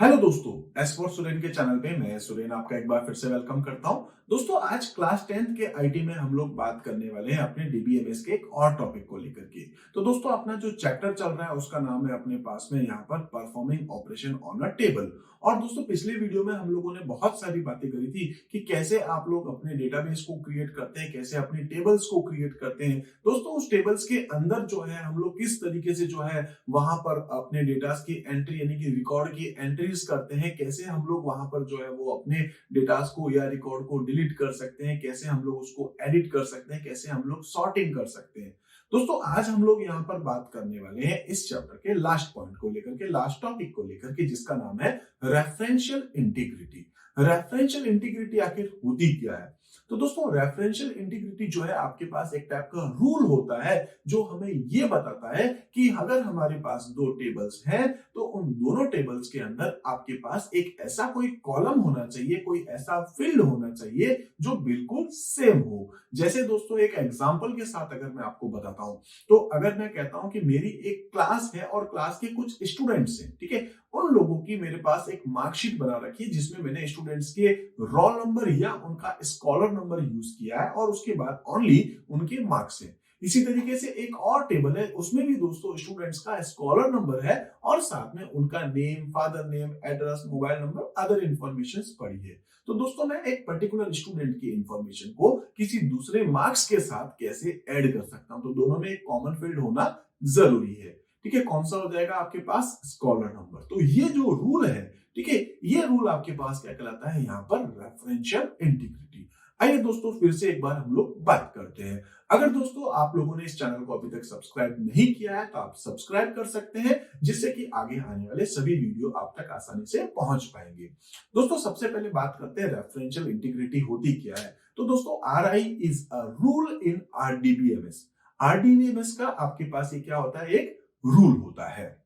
Hello दोस्तों, S for Suren के channel पे मैं सुरेन आपका एक बार फिर से वेलकम करता हूं। दोस्तों, आज क्लास 10th के आईटी में हम लोग बात करने वाले हैं अपने डीबीएमएस के एक और टॉपिक को लेकर के। तो दोस्तों, अपना जो चैप्टर चल रहा है उसका नाम है अपने पास में यहाँ पर performing operation on a table. और दोस्तों, पिछले वीडियो में हम लोगों ने बहुत सारी बातें करी थी कि कैसे आप लोग अपने डेटाबेस को क्रिएट करते हैं, कैसे अपनी टेबल्स को क्रिएट करते हैं। दोस्तों, उस टेबल्स के अंदर जो है हम लोग किस तरीके से जो है वहां पर अपने डेटा की एंट्री यानी कि रिकॉर्ड की एंट्रीज करते हैं, कैसे हम लोग वहां पर जो है वो अपने डेटास को या रिकॉर्ड को डिलीट कर सकते हैं, कैसे हम लोग उसको एडिट कर सकते हैं, कैसे हम लोग सॉर्टिंग कर सकते हैं। दोस्तों, आज हम लोग यहाँ पर बात करने वाले हैं इस चैप्टर के लास्ट पॉइंट को लेकर के, लास्ट टॉपिक को लेकर के, जिसका नाम है रेफरेंशियल इंटीग्रिटी। रेफरेंशियल इंटीग्रिटी आखिर होती क्या है? तो दोस्तों, रेफरेंशियल इंटीग्रिटी जो है आपके पास एक टाइप का रूल होता है जो हमें ये बताता है कि अगर हमारे पास दो टेबल्स हैं तो उन दोनों टेबल्स के अंदर आपके पास एक ऐसा कोई कॉलम होना चाहिए, कोई ऐसा फील्ड होना चाहिए जो बिल्कुल सेम हो। जैसे दोस्तों, एक एग्जांपल के साथ अगर मैं आपको बताता हूं, तो अगर मैं कहता हूं कि मेरी एक क्लास है और क्लास के कुछ स्टूडेंट्स हैं, ठीक है, उन लोगों की मेरे पास एक मार्कशीट बना रखी है जिसमें मैंने स्टूडेंट्स के रोल नंबर या उनका स्कॉलर नंबर यूज किया है और उसके बाद ओनली उनके मार्क्स हैं। इसी तरीके से एक और टेबल है, उसमें भी दोस्तों स्टूडेंट्स का स्कॉलर नंबर है और साथ में उनका name, father name, address, mobile number, other information पड़ी है। तो दोस्तों, मैं एक पर्टिकुलर स्टूडेंट की इंफॉर्मेशन को किसी दूसरे मार्क्स के साथ कैसे ऐड कर सकता हूं? तो दोनों में एक कॉमन फील्ड होना जरूरी है। ठीक है, कौन सा हो जाएगा आपके पास? Scholar number. तो ये जो रूल है, ठीक है, ये रूल आपके पास क्या कहलाता है? यहाँ पर रेफरेंशियल इंटीग्रिटी। आइए दोस्तों, फिर से एक बार हम लोग बात करते हैं। अगर दोस्तों आप लोगों ने इस चैनल को अभी तक सब्सक्राइब नहीं किया है तो आप सब्सक्राइब कर सकते हैं, जिससे कि आगे आने वाले सभी वीडियो आप तक आसानी से पहुंच पाएंगे। दोस्तों, सबसे पहले बात करते हैं रेफरेंशियल इंटीग्रिटी होती क्या है। तो दोस्तों, RI is a rule in RDBMS। RDBMS का आपके पास ये क्या होता है? एक रूल होता है।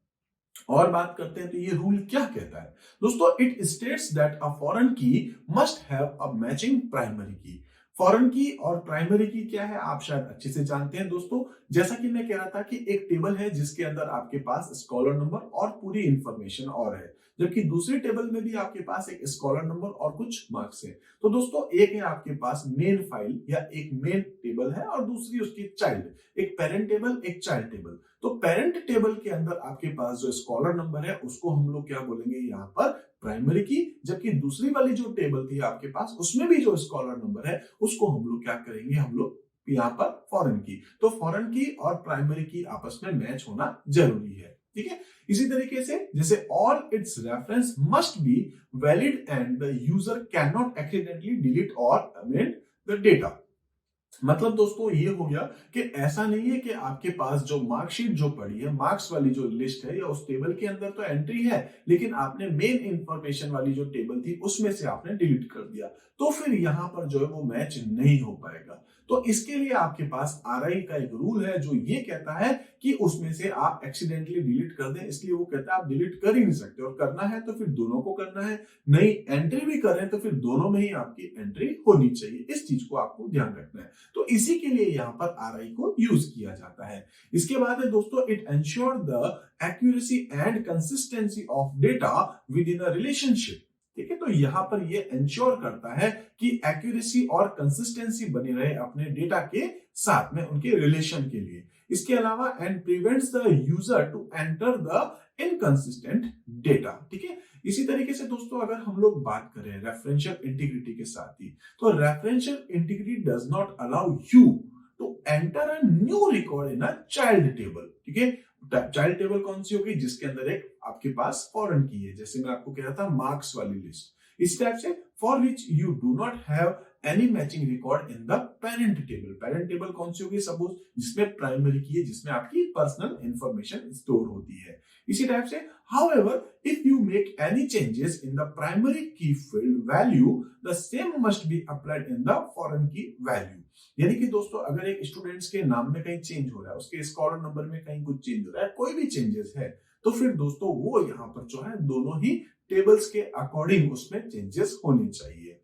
और बात करते हैं तो ये रूल क्या कहता है? दोस्तों, it states that a foreign key must have a matching primary key. Foreign key और प्राइमरी की क्या है, आप शायद अच्छे से जानते हैं। दोस्तों, जैसा कि मैं कह रहा था कि एक टेबल है जिसके अंदर आपके पास स्कॉलर नंबर और पूरी इंफॉर्मेशन और है, जबकि दूसरी टेबल में भी आपके पास एक स्कॉलर नंबर और कुछ मार्क्स है। तो दोस्तों, एक है आपके पास मेन फाइल या एक मेन टेबल है और दूसरी उसकी चाइल्ड, एक पेरेंट टेबल, एक चाइल्ड टेबल। तो पेरेंट टेबल के अंदर आपके पास जो स्कॉलर नंबर है उसको हम लोग क्या बोलेंगे यहाँ पर? प्राइमरी की। जबकि दूसरी वाली जो टेबल थी आपके पास उसमें भी जो स्कॉलर नंबर है उसको हम लोग क्या करेंगे? हम लोग यहाँ पर फॉरेन की। तो फॉरेन की और प्राइमरी की आपस में मैच होना जरूरी है, ठीक है। इसी तरीके से जैसे all it's reference must be valid and the user can not accidentally delete और अमेंड द डेटा। मतलब दोस्तों, ये हो गया कि ऐसा नहीं है कि आपके पास जो मार्कशीट जो पड़ी है, मार्क्स वाली जो लिस्ट है या उस टेबल के अंदर तो एंट्री है, लेकिन आपने मेन इंफॉर्मेशन वाली जो टेबल थी उसमें से आपने डिलीट कर दिया, तो फिर यहां पर जो है वो मैच नहीं हो पाएगा। तो इसके लिए आपके पास RI का एक रूल है जो ये कहता है कि उसमें से आप एक्सीडेंटली डिलीट कर दें। इसलिए वो कहता है आप डिलीट कर ही नहीं सकते, और करना है तो फिर दोनों को करना है। नई एंट्री भी करें तो फिर दोनों में ही आपकी एंट्री होनी चाहिए। इस चीज को आपको ध्यान रखना है। तो इसी के लिए यहाँ पर RI को यूज किया जाता है। इसके बाद है दोस्तों, it ensure the accuracy and consistency of data with in a relationship. ठीक है, तो यहाँ पर ये एंश्योर करता है कि एक्यूरेसी और कंसिस्टेंसी बनी रहे अपने डेटा के साथ में, उनके रिलेशन के लिए। इसके अलावा and prevents the user to enter the inconsistent data. ठीक है, इसी तरीके से दोस्तों, अगर हम लोग बात करें रेफरेंशियल इंटीग्रिटी के साथ ही, तो referential integrity does not allow you to enter a new record in a child table. ठीक है, चाइल्ड टेबल कौन सी होगी? जिसके अंदर एक आपके पास फॉरेन की है, जैसे मैं आपको कह रहा था मार्क्स वाली लिस्ट। इस टाइप से for which you do not have any matching record in the parent table. Parent table कौन सी होगी? सपोज जिसमें प्राइमरी की है, जिसमें आपकी पर्सनल इंफॉर्मेशन स्टोर होती है। इसी टाइप से however, if you make any changes in the primary key field value, the same must be applied in the foreign key value। यानी कि दोस्तों, अगर एक स्टूडेंट्स के नाम में कहीं चेंज हो रहा है, उसके स्कॉलर नंबर में कहीं कुछ चेंज हो रहा है, कोई भी चेंजेस है, तो फिर दोस्तों वो यहाँ पर जो है दोनों ही टेबल्स के अकॉर्डिंग उसमें चेंजेस होने चाहिए।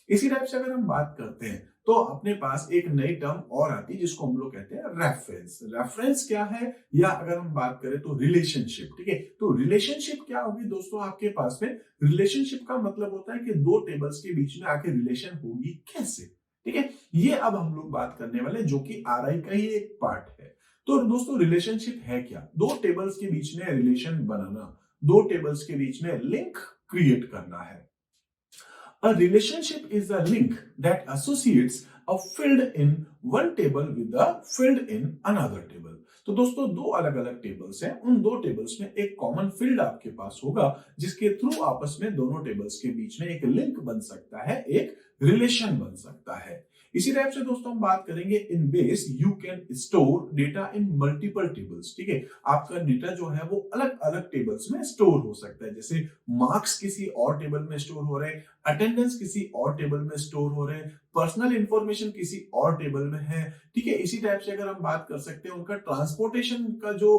इसी टाइप से अगर हम बात करते हैं तो अपने पास एक नई टर्म और आती है जिसको हम लोग कहते हैं रेफरेंस। रेफरेंस क्या है, या अगर हम बात करें तो रिलेशनशिप। ठीक है, तो रिलेशनशिप क्या होगी दोस्तों आपके पास में? रिलेशनशिप का मतलब होता है कि दो टेबल्स के बीच में आके रिलेशन होगी कैसे। ठीक है, ये अब हम लोग बात करने वाले जो कि आरआई का ही एक पार्ट है। तो दोस्तों रिलेशनशिप है क्या? दो टेबल्स के बीच में रिलेशन बनाना, दो टेबल्स के बीच में लिंक क्रिएट करना है। A relationship is a link that associates a field in one table with a field in another table. तो दोस्तों दो अलग अलग टेबल्स हैं, उन दो टेबल्स में एक कॉमन फील्ड आपके पास होगा जिसके थ्रू आपस में दोनों टेबल्स के बीच में एक लिंक बन सकता है, एक रिलेशन बन सकता है। इसी टाइप से दोस्तों हम बात करेंगे इन बेस you can store data in multiple tables. ठीक है, आपका डेटा जो है वो अलग अलग टेबल्स में स्टोर हो सकता है, जैसे मार्क्स किसी और टेबल में स्टोर हो रहे हैं, अटेंडेंस किसी और टेबल में स्टोर हो रहे हैं, पर्सनल इंफॉर्मेशन किसी और टेबल में है। ठीक है, इसी टाइप से अगर हम बात कर सकते हैं उनका ट्रांसपोर्टेशन का जो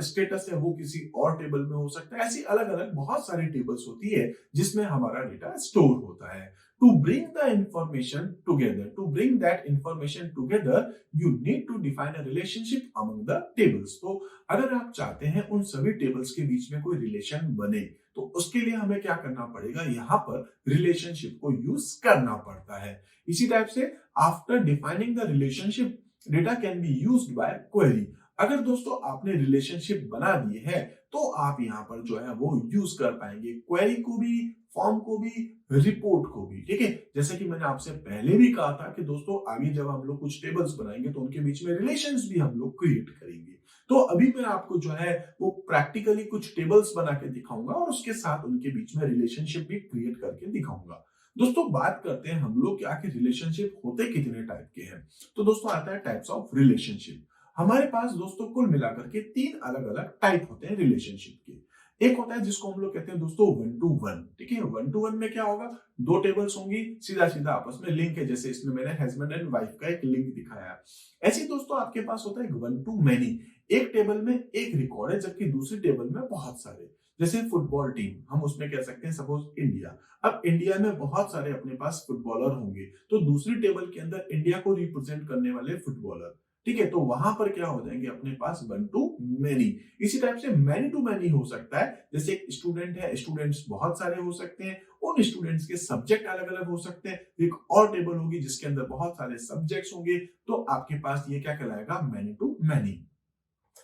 स्टेटस है वो किसी और टेबल में हो सकता है। ऐसी अलग अलग बहुत सारी टेबल्स होती है जिसमें हमारा डेटा स्टोर होता है। To bring the information together, to bring that information together, you need to define a relationship among the tables. तो अगर आप चाहते हैं उन सभी टेबल्स के बीच में कोई रिलेशन बने, तो उसके लिए हमें क्या करना पड़ेगा? यहाँ पर रिलेशनशिप को यूज करना पड़ता है। इसी टाइप से after defining the relationship, data can be used by query. अगर दोस्तों आपने रिलेशनशिप बना दिए है तो आप यहाँ पर जो है वो यूज कर पाएंगे क्वेरी को भी, फॉर्म को भी, रिपोर्ट को भी। ठीक है, जैसे कि मैंने आपसे पहले भी कहा था कि दोस्तों आगे जब हम लोग कुछ टेबल्स बनाएंगे तो उनके बीच में रिलेशंस भी हम लोग क्रिएट करेंगे। तो अभी मैं आपको जो है वो प्रैक्टिकली कुछ टेबल्स बना के दिखाऊंगा और उसके साथ उनके बीच में रिलेशनशिप भी क्रिएट करके दिखाऊंगा। दोस्तों बात करते हैं हम लोग कि आखिर रिलेशनशिप होते कितने टाइप के हैं। तो दोस्तों आता है टाइप्स ऑफ रिलेशनशिप। हमारे पास दोस्तों कुल मिलाकर के तीन अलग अलग टाइप होते हैं रिलेशनशिप के। एक होता है जिसको हम लोग कहते हैं दोस्तों वन टू वन। ठीक है, वन टू वन में क्या होगा? दो टेबल्स होंगी, सीधा सीधा आपस में लिंक है, जैसे इसमें मैंने हस्बैंड एंड वाइफ का एक लिंक दिखाया। ऐसे ही दोस्तों आपके पास होता है वन टू मैनी। एक टेबल में एक रिकॉर्ड है जबकि दूसरी टेबल में बहुत सारे, जैसे फुटबॉल टीम, हम उसमें कह सकते हैं सपोज इंडिया। अब इंडिया में बहुत सारे अपने पास फुटबॉलर होंगे, तो दूसरी टेबल के अंदर इंडिया को रिप्रेजेंट करने वाले फुटबॉलर। ठीक है, तो वहां पर क्या हो जाएंगे अपने पास वन टू मैनी। इसी टाइप से मैनी टू मैनी हो सकता है, जैसे एक स्टूडेंट है, स्टूडेंट्स बहुत सारे हो सकते हैं, उन स्टूडेंट्स के सब्जेक्ट अलग अलग हो सकते हैं। एक और टेबल होगी जिसके अंदर बहुत सारे सब्जेक्ट्स होंगे, तो आपके पास ये क्या कहलाएगा? Many to many.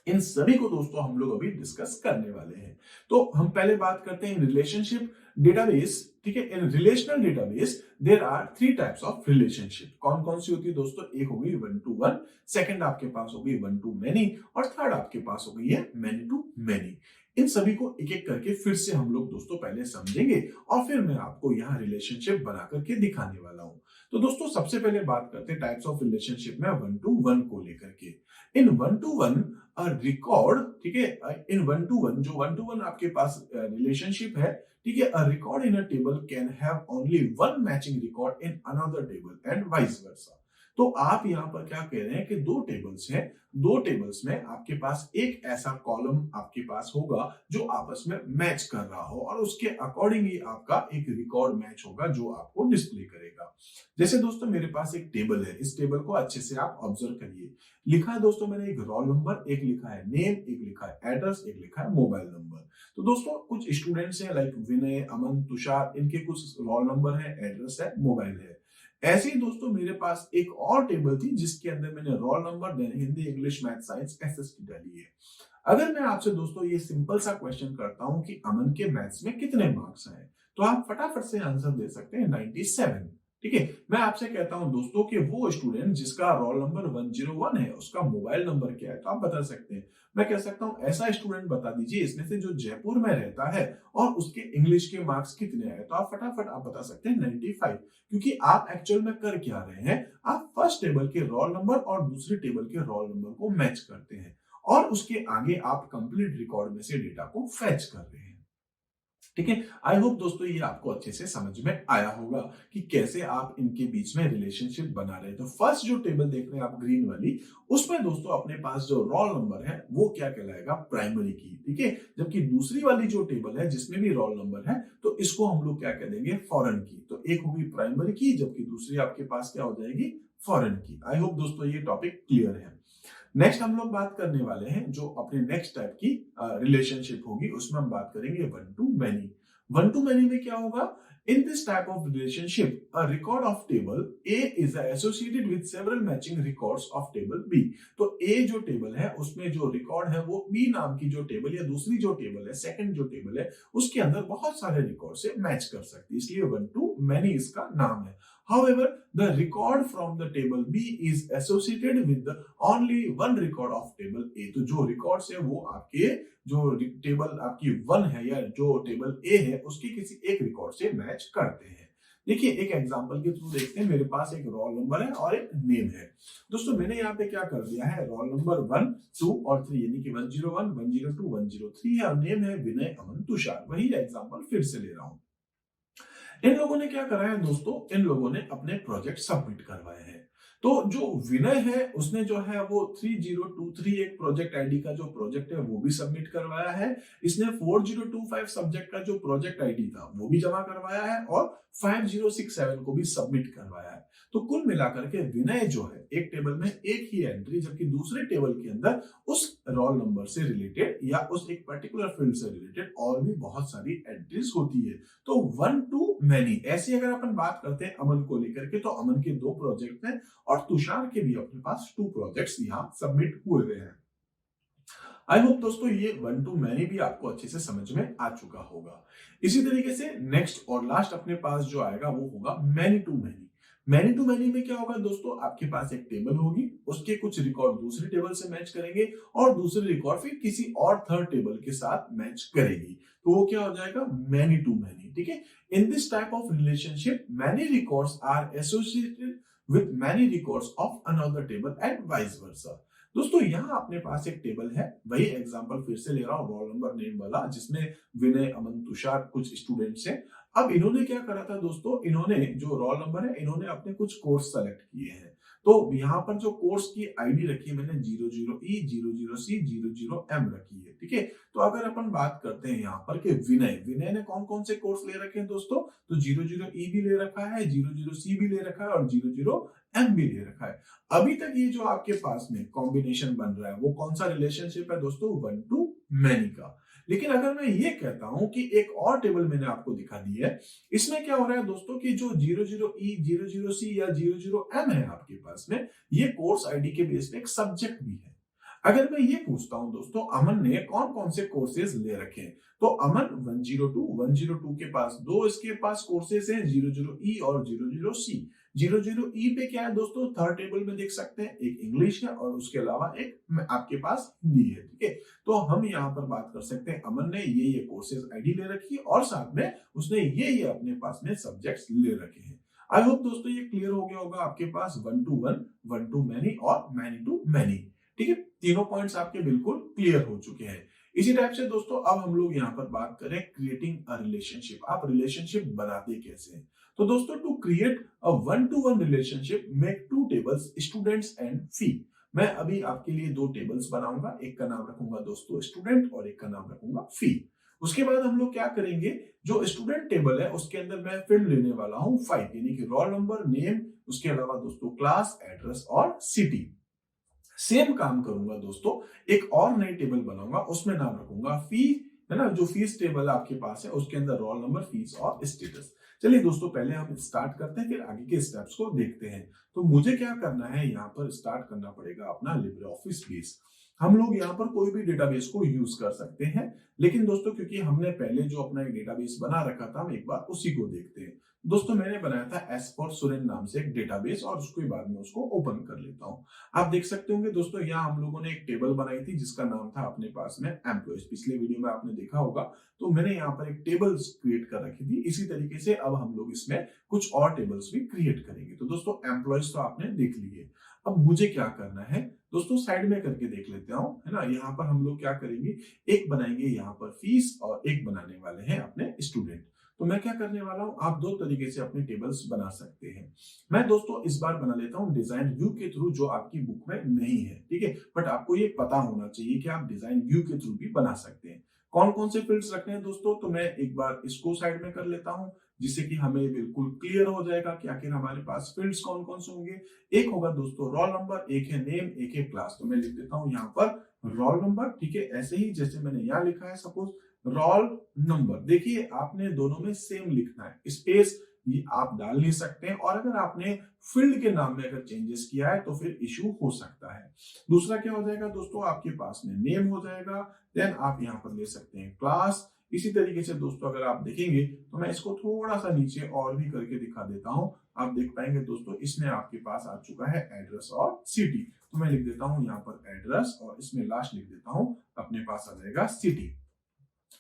इन सभी को दोस्तों हम लोग अभी डिस्कस करने वाले हैं। तो हम पहले बात करते हैं रिलेशनशिप डेटाबेस। ठीक है, in relational database there are three types of relationship. कौन कौन सी होती है दोस्तों? एक होगी वन टू वन, सेकंड आपके पास होगी वन टू मैनी, और थर्ड आपके पास हो गई है मैनी टू मैनी। इन सभी को एक एक करके फिर से हम लोग दोस्तों पहले समझेंगे और फिर मैं आपको यहाँ रिलेशनशिप बना करके दिखाने वाला हूँ। तो दोस्तों सबसे पहले बात करते हैं टाइप्स ऑफ रिलेशनशिप में वन टू वन को लेकर के। In one to one record, ठीक है, इन वन टू वन, जो वन टू वन आपके पास रिलेशनशिप है, ठीक है, a record in a table can have only one matching record in another table and vice वर्सा। तो आप यहाँ पर क्या कह रहे हैं कि दो टेबल्स हैं, दो टेबल्स में आपके पास एक ऐसा कॉलम आपके पास होगा जो आपस में मैच कर रहा हो और उसके अकॉर्डिंग ही आपका एक रिकॉर्ड मैच होगा जो आपको डिस्प्ले करेगा। जैसे दोस्तों मेरे पास एक टेबल है, इस टेबल को अच्छे से आप ऑब्जर्व करिए। लिखा है दोस्तों मैंने एक रोल नंबर, एक लिखा है नेम, एक लिखा है एड्रेस, एक लिखा है मोबाइल नंबर। तो दोस्तों कुछ स्टूडेंट्स हैं लाइक विनय, अमन, तुषार, इनके कुछ रोल नंबर है, एड्रेस है, मोबाइल है। ऐसे ही दोस्तों मेरे पास एक और टेबल थी जिसके अंदर मैंने roll number, then Hindi, English, math, science, SST डाली है। अगर मैं आपसे दोस्तों ये सिंपल सा क्वेश्चन करता हूं कि अमन के मैथ्स में कितने मार्क्स आए, तो आप फटाफट से आंसर दे सकते हैं 97। ठीक है, मैं आपसे कहता हूं दोस्तों कि वो स्टूडेंट जिसका रोल नंबर 101 है उसका मोबाइल नंबर क्या है, तो आप बता सकते हैं। मैं कह सकता हूं ऐसा स्टूडेंट बता दीजिए इसमें से जो जयपुर में रहता है और उसके इंग्लिश के मार्क्स कितने आए, तो आप फटाफट आप बता सकते हैं 95। क्योंकि आप एक्चुअल में कर क्या रहे हैं, आप फर्स्ट टेबल के रोल नंबर और दूसरी टेबल के रोल नंबर को मैच करते हैं और उसके आगे आप कंप्लीट रिकॉर्ड में से डेटा को फैच कर रहे हैं। ठीक है, आई होप दोस्तों ये आपको अच्छे से समझ में आया होगा कि कैसे आप इनके बीच में रिलेशनशिप बना रहे हैं। तो फर्स्ट जो टेबल देख रहे हैं आप ग्रीन वाली, उसमें दोस्तों अपने पास जो रोल नंबर है वो क्या कहलाएगा? प्राइमरी की। ठीक है, जबकि दूसरी वाली जो टेबल है जिसमें भी रोल नंबर है तो इसको हम लोग क्या कह देंगे? फॉरेन की। तो एक होगी प्राइमरी की, जबकि दूसरी आपके पास क्या हो जाएगी, फॉरेन की। आई होप दोस्तों ये टॉपिक क्लियर है। नेक्स्ट हम लोग बात करने वाले हैं जो अपने नेक्स्ट टाइप की रिलेशनशिप होगी, उसमें हम बात करेंगे one to many. One to many में क्या होगा, in this type of relationship a record of table A is associated with several matching records of table B. तो ए जो टेबल है उसमें जो रिकॉर्ड है वो बी नाम की जो टेबल या दूसरी जो टेबल है, सेकंड जो टेबल है, उसके अंदर बहुत सारे रिकॉर्ड से मैच कर सकती है, इसलिए वन टू मैनी इसका नाम है। However, the record from the table B is associated with the only one record of table A. तो जो रिकॉर्ड्स है वो आपके जो टेबल आपकी वन है या जो टेबल ए है उसके किसी एक रिकॉर्ड से मैच करते हैं। देखिए एक एग्जांपल के थ्रू देखते हैं। मेरे पास एक रोल नंबर है और एक नेम है। दोस्तों मैंने यहाँ पे क्या कर दिया है, रोल नंबर 1, 2 और 3 यानी कि 101, 102, 103 है और नेम है विनय अमन तुषार। वही एग्जांपल फिर से ले रहा हूँ। इन लोगों ने क्या करा है दोस्तों, इन लोगों ने अपने प्रोजेक्ट सबमिट करवाए हैं। तो जो विनय है उसने जो है वो 3023 एक प्रोजेक्ट आईडी का जो प्रोजेक्ट है वो भी सबमिट करवाया है। इसने 4025 सब्जेक्ट का जो प्रोजेक्ट आईडी था वो भी जमा करवाया है और 5067 को भी सबमिट करवाया है। तो कुल मिलाकर के विनय जो है एक टेबल में एक ही एंट्री, जबकि दूसरे टेबल के अंदर उस रोल नंबर से रिलेटेड या उस एक पर्टिकुलर फील्ड से रिलेटेड और भी बहुत सारी एंट्रीज होती है। तो वन टू मैनी ऐसी अगर अपन बात करते हैं अमन को लेकर के, तो अमन के 2 प्रोजेक्ट हैं और तुषार के भी अपने पास 2 प्रोजेक्ट्स यहाँ सबमिट हुए हुए हैं। आई होप दोस्तों ये वन टू मैनी भी आपको अच्छे से समझ में आ चुका होगा। इसी तरीके से नेक्स्ट और लास्ट अपने पास जो आएगा वो होगा many to many. Many to many में क्या होगा दोस्तों, आपके पास एक टेबल होगी, उसके कुछ रिकॉर्ड दूसरी टेबल से मैच करेंगे और दूसरे रिकॉर्ड फिर किसी और थर्ड टेबल के साथ मैच करेगी, तो वो क्या हो जाएगा, मैनी टू मैनी। ठीक है, in this type of relationship many records are associated with many records of another table and vice versa. दोस्तों यहाँ अपने पास एक टेबल है, वही एग्जांपल फिर से ले रहा हूँ, रोल नंबर नेम वाला, जिसमें विनय अमन तुषार कुछ स्टूडेंट्स हैं। अब इन्होंने क्या करा था दोस्तों, इन्होंने जो रोल नंबर है इन्होंने अपने कुछ कोर्स सेलेक्ट किए हैं। तो यहाँ पर जो कोर्स की आईडी रखी है मैंने 00E 00C 00M रखी है। ठीक है, तो अगर अपन बात करते हैं यहाँ पर कि विनय ने कौन कौन से कोर्स ले रखे हैं दोस्तों, तो 00E भी ले रखा है, 00C भी ले रखा है और 00M भी ले रखा है। अभी तक ये जो आपके पास में कॉम्बिनेशन बन रहा है वो कौन सा रिलेशनशिप है दोस्तों, वन टू मैनी का। लेकिन अगर मैं ये कहता हूं कि एक और टेबल मैंने आपको दिखा दी है, इसमें क्या हो रहा है दोस्तों कि जो 00E 00C या 00M है आपके पास में, ये कोर्स आईडी के बेस पे एक सब्जेक्ट भी है। अगर मैं ये पूछता हूं दोस्तों अमन ने कौन कौन से कोर्सेज ले रखे हैं, तो अमन 102 के पास दो इसके पास कोर्सेज हैं, 00E और 00C। 00E पे क्या है दोस्तों, थर्ड टेबल में देख सकते हैं, एक इंग्लिश है और उसके अलावा एक आपके पास हिंदी है। ठीक है, तो हम यहाँ पर बात कर सकते हैं अमन ने ये कोर्सेज आईडी ले रखी है और साथ में उसने ये अपने पास में सब्जेक्ट्स ले रखे हैं। आई होप दोस्तों ये क्लियर हो गया होगा आपके पास one to one, one to many और मैनी टू मैनी। ठीक है, तीनों पॉइंट्स आपके बिल्कुल क्लियर हो चुके हैं। इसी टाइप से दोस्तों अब हम लोग यहाँ पर बात करें क्रिएटिंग अ रिलेशनशिप। आप रिलेशनशिप बनाते कैसे हैं, तो दोस्तों to create a one to one relationship make 2 tables students and fee. मैं अभी आपके लिए 2 टेबल्स बनाऊंगा, एक का नाम रखूंगा दोस्तों स्टूडेंट और एक का नाम रखूंगा फी। उसके बाद हम लोग क्या करेंगे, जो स्टूडेंट टेबल है उसके अंदर मैं फील्ड लेने वाला हूं 5, यानी कि रोल नंबर, नेम, उसके अलावा दोस्तों क्लास, एड्रेस और सिटी। सेम काम करूंगा दोस्तों, एक और नई टेबल बनाऊंगा, उसमें नाम रखूंगा फी, है ना, जो फीस टेबल आपके पास है उसके अंदर रोल नंबर, फीस और स्टेटस। चलिए दोस्तों पहले हम स्टार्ट करते हैं, फिर आगे के स्टेप्स को देखते हैं। तो मुझे क्या करना है, यहाँ पर स्टार्ट करना पड़ेगा अपना लिब्रे ऑफिस बेस। हम लोग यहाँ पर कोई भी डेटाबेस को यूज कर सकते हैं, लेकिन दोस्तों क्योंकि हमने पहले जो अपना एक डेटाबेस बना रखा था, हम एक बार उसी को देखते हैं। दोस्तों मैंने बनाया था एस फॉर सुरेन नाम से एक डेटाबेस और उसके बाद में उसको ओपन कर लेता हूं। आप देख सकते होंगे दोस्तों यहाँ हम लोगों ने एक टेबल बनाई थी जिसका नाम था अपने पास में एम्प्लॉयज। पिछले वीडियो में आपने देखा होगा, तो मैंने यहाँ पर एक टेबल्स क्रिएट कर रखी थी। इसी तरीके से अब हम लोग इसमें कुछ और टेबल्स भी क्रिएट करेंगे। तो दोस्तों एम्प्लॉयज तो आपने देख लिए, अब मुझे क्या करना है दोस्तों, साइड में करके देख लेते हूं, है ना। यहाँ पर हम लोग क्या करेंगे, एक बनाएंगे यहाँ पर फीस और एक बनाने वाले हैं अपने स्टूडेंट। तो मैं क्या करने वाला हूं, आप 2 तरीके से अपने टेबल्स बना सकते हैं। मैं दोस्तों इस बार बना लेता हूं डिजाइन व्यू के थ्रू, जो आपकी बुक में नहीं है। ठीक है, बट आपको ये पता होना चाहिए कि आप डिजाइन व्यू के थ्रू भी बना सकते हैं। कौन कौन से फील्ड्स रखने हैं दोस्तों, तो मैं एक बार इसको साइड में कर लेता हूं, जिससे कि हमें बिल्कुल क्लियर हो जाएगा कि आखिर हमारे पास फील्ड्स कौन कौन से होंगे। एक होगा दोस्तों रोल नंबर, एक है नेम, एक है क्लास। तो मैं लिख देता हूं यहाँ पर रोल नंबर, ठीक है, ऐसे ही जैसे मैंने यहाँ लिखा है सपोज रोल नंबर। देखिए आपने दोनों में सेम लिखना है, स्पेस ये आप डाल नहीं सकते हैं, और अगर आपने फील्ड के नाम में अगर चेंजेस किया है तो फिर इश्यू हो सकता है। दूसरा क्या हो जाएगा दोस्तों, आपके पास में नेम हो जाएगा, देन आप यहाँ पर ले सकते हैं क्लास। इसी तरीके से दोस्तों अगर आप देखेंगे तो मैं इसको थोड़ा सा नीचे और भी करके दिखा देता हूं, आप देख पाएंगे दोस्तों इसमें आपके पास आ चुका है एड्रेस और सिटी। तो मैं लिख देता हूं यहाँ पर एड्रेस और इसमें लास्ट लिख देता हूं, अपने पास आ जाएगा सिटी।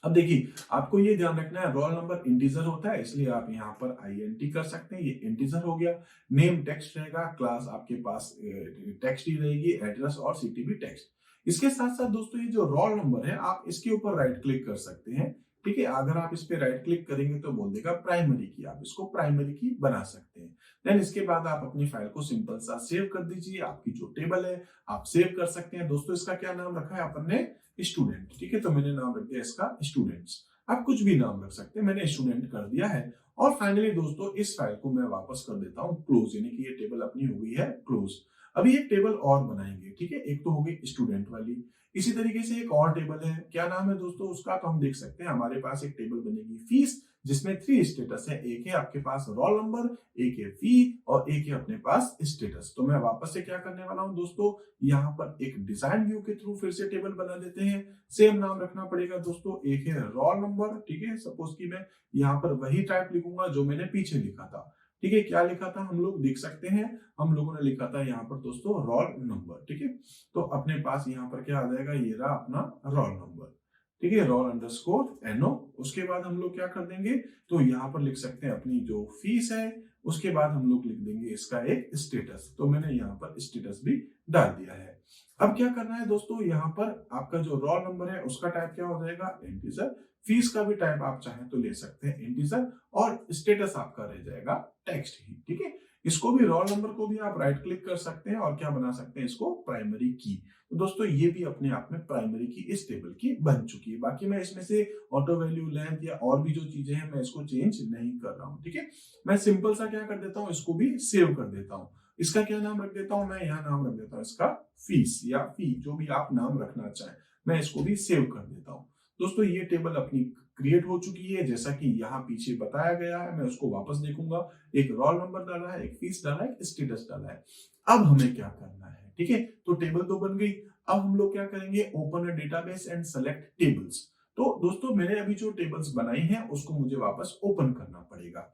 अब देखिए आपको ये ध्यान रखना है, रोल नंबर इंटीजर होता है इसलिए आप यहाँ पर INT कर सकते हैं, ये इंटीजर हो गया। नेम टेक्स्ट रहेगा, क्लास आपके पास टेक्स्ट ही रहेगी, एड्रेस और सिटी भी टेक्स्ट। इसके साथ साथ दोस्तों ये जो रोल नंबर है आप इसके ऊपर राइट क्लिक कर सकते हैं, ठीक है। अगर आप इस पे राइट क्लिक करेंगे तो बोल देगा प्राइमरी की, आप इसको प्राइमरी की बना सकते हैं। देन इसके बाद आप अपनी फाइल को सिंपल सा सेव कर दीजिए, आपकी जो टेबल है आप सेव कर सकते हैं। दोस्तों इसका क्या नाम रखा है अपन ने, स्टूडेंट, ठीक है, तो मैंने नाम रख दिया इसका स्टूडेंट्स। आप कुछ भी नाम रख सकते हैं, मैंने स्टूडेंट कर दिया है। और फाइनली दोस्तों इस फाइल को मैं वापस कर देता हूं क्लोज, यानी कि ये टेबल अपनी हो गई है क्लोज। अभी एक टेबल और बनाएंगे, ठीक है, एक तो हो गई स्टूडेंट वाली, इसी तरीके से एक और टेबल है, क्या नाम है दोस्तों उसका, तो हम देख सकते हैं हमारे पास एक टेबल बनेगी फीस, जिसमें 3 स्टेटस है, एक है आपके पास रोल नंबर, एक है फी और एक है अपने पास स्टेटस। तो मैं वापस से क्या करने वाला हूं दोस्तों, यहाँ पर एक डिजाइन व्यू के थ्रू फिर से टेबल बना देते हैं। सेम नाम रखना पड़ेगा दोस्तों, एक है रोल नंबर, ठीक है, सपोज कि मैं यहाँ पर वही टाइप लिखूंगा जो मैंने पीछे लिखा था, ठीक है। क्या लिखा था हम लोग देख सकते हैं, हम लोगों ने लिखा था यहाँ पर दोस्तों रोल नंबर, ठीक है। तो अपने पास यहाँ पर क्या आ जाएगा, ये रहा अपना रोल नंबर, ठीक है, रोल अंडरस्कोर NO। उसके बाद हम लोग क्या कर देंगे, तो यहाँ पर लिख सकते हैं अपनी जो फीस है, उसके बाद हम लोग लिख देंगे इसका एक स्टेटस। तो मैंने यहाँ पर स्टेटस भी डाल दिया है। अब क्या करना है दोस्तों, यहाँ पर आपका जो रोल नंबर है उसका टाइप क्या हो जाएगा, इंटीजर। फीस का भी टाइप आप चाहें तो ले सकते हैं इंटीजर, और स्टेटस आपका रह जाएगा टेक्स्ट ही, ठीक है। इसको भी रोल नंबर को भी आप राइट क्लिक कर सकते हैं और क्या बना सकते हैं इसको प्राइमरी की। तो दोस्तों ये भी अपने आप में प्राइमरी की इस टेबल की बन चुकी है। बाकी मैं इसमें से ऑटो वैल्यू लेंथ या और भी जो चीजें हैं मैं इसको चेंज नहीं कर रहा हूँ, ठीक है। मैं सिंपल सा क्या कर देता हूँ, इसको भी सेव कर देता हूँ। इसका क्या नाम रख देता हूँ, मैं यहाँ नाम रख देता हूँ इसका फीस या फी, जो भी आप नाम रखना चाहें, मैं इसको भी सेव कर देता हूँ। दोस्तों ये टेबल अपनी क्रिएट हो चुकी है, जैसा कि यहाँ पीछे बताया गया है। मैं उसको वापस देखूंगा, एक रोल नंबर डाला है, एक फीस डाला है, एक स्टेटस डाला है। अब हमें क्या करना है, ठीक है, तो टेबल तो बन गई। अब हम लोग क्या करेंगे, open a database and select tables. तो दोस्तों मैंने अभी जो टेबल्स बनाई हैं उसको मुझे वापस ओपन करना पड़ेगा,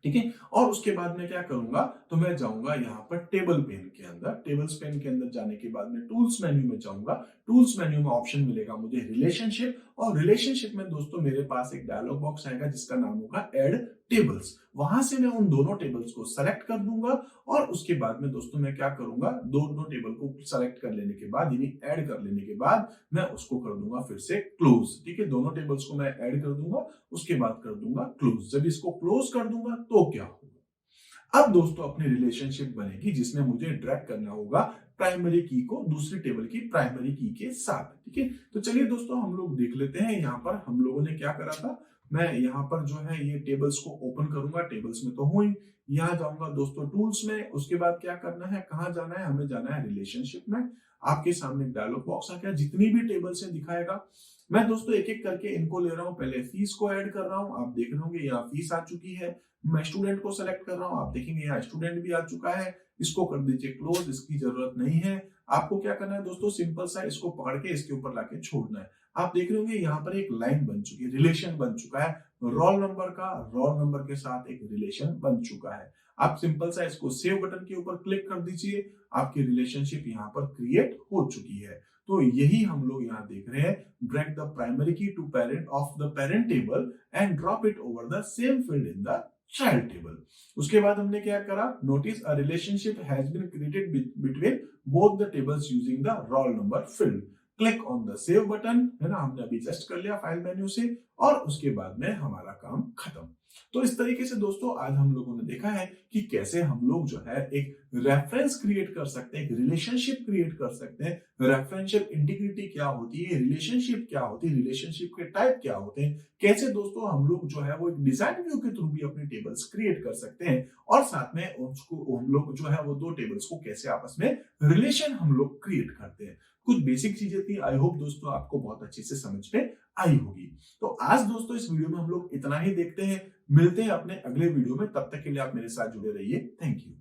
ठीक है। और उसके बाद मैं क्या करूंगा, तो मैं जाऊंगा यहाँ पर टेबल पेन के अंदर। टेबल्स पेन के अंदर जाने के बाद मैं टूल्स मेन्यू में जाऊंगा। टूल्स मेन्यू में ऑप्शन मिलेगा मुझे रिलेशनशिप, और रिलेशनशिप में दोस्तों मेरे पास एक डायलॉग बॉक्स आएगा जिसका नाम होगा ऐड टेबल्स। वहां से मैं उन दोनों टेबल्स को सेलेक्ट कर दूंगा, और उसके बाद में दोस्तों मैं क्या करूंगा, दोनों टेबल को सेलेक्ट कर लेने के बाद, यानी ऐड कर लेने के बाद, मैं उसको कर दूंगा फिर से क्लोज, ठीक है। दोनों टेबल्स को मैं ऐड कर दूंगा, उसके बाद कर दूंगा क्लोज। जब इसको क्लोज कर दूंगा तो क्या होगा, अब दोस्तों अपनी रिलेशनशिप बनेगी जिसमें मुझे ड्रैग करना होगा प्राइमरी की को दूसरी टेबल की प्राइमरी की के साथ, ठीक है। तो चलिए दोस्तों हम लोग देख लेते हैं यहाँ पर हम लोगों ने क्या करा था। मैं यहाँ पर जो है ये टेबल्स को ओपन करूंगा, टेबल्स में तो हूं ही, यहाँ जाऊंगा दोस्तों टूल्स में। उसके बाद क्या करना है, कहाँ जाना है, हमें जाना है रिलेशनशिप में। आपके सामने डायलॉग बॉक्स आ गया, जितनी भी टेबल्स है दिखाएगा। मैं दोस्तों एक एक करके इनको ले रहा हूँ, पहले फीस को ऐड कर रहा हूँ, आप देख रहे होंगे यहाँ फीस आ चुकी है। मैं स्टूडेंट को सेलेक्ट कर रहा हूँ, आप देखेंगे यहाँ स्टूडेंट भी आ चुका है। इसको कर दीजिए क्लोज, इसकी जरूरत नहीं है। आपको क्या करना है दोस्तों, सिंपल सा इसको पकड़ के इसके ऊपर लाके छोड़ना है। आप देख रहे होंगे यहाँ पर एक लाइन बन चुकी है, रिलेशन बन चुका है, रोल नंबर का रोल नंबर के साथ एक रिलेशन बन चुका है। आप सिंपल सा इसको सेव बटन के ऊपर क्लिक कर दीजिए, आपकी रिलेशनशिप यहाँ पर क्रिएट हो चुकी है। तो यही हम लोग यहाँ देख रहे हैं, drag the primary key to parent of the parent table and drop it over the same field in the child table. उसके बाद हमने क्या करा, notice a relationship has been created between both the tables using the roll number field. Click on the save button, है ना, हमने अभी just कर लिया फाइल मेन्यू से, और उसके बाद में हमारा काम खत्म। तो इस तरीके से दोस्तों आज हम लोगों ने देखा है कि कैसे हम लोग जो है एक रेफरेंस क्रिएट कर सकते हैं, एक रिलेशनशिप क्रिएट कर सकते हैं। रेफरेंशिप इंटीग्रिटी क्या होती है, रिलेशनशिप क्या होती है, रिलेशनशिप के टाइप क्या होते हैं, कैसे दोस्तों हम लोग जो है वो एक डिजाइन व्यू के थ्रू भी अपनी टेबल्स क्रिएट कर सकते हैं और साथ में उसको हम लोग जो है वो दो टेबल्स को कैसे आपस में रिलेशन हम लोग क्रिएट करते हैं। कुछ बेसिक चीजें थी, आई होप दोस्तों आपको बहुत अच्छे से समझ में आई होगी। तो आज दोस्तों इस वीडियो में हम लोग इतना ही देखते हैं, मिलते हैं अपने अगले वीडियो में, तब तक के लिए आप मेरे साथ जुड़े रहिए। Thank you.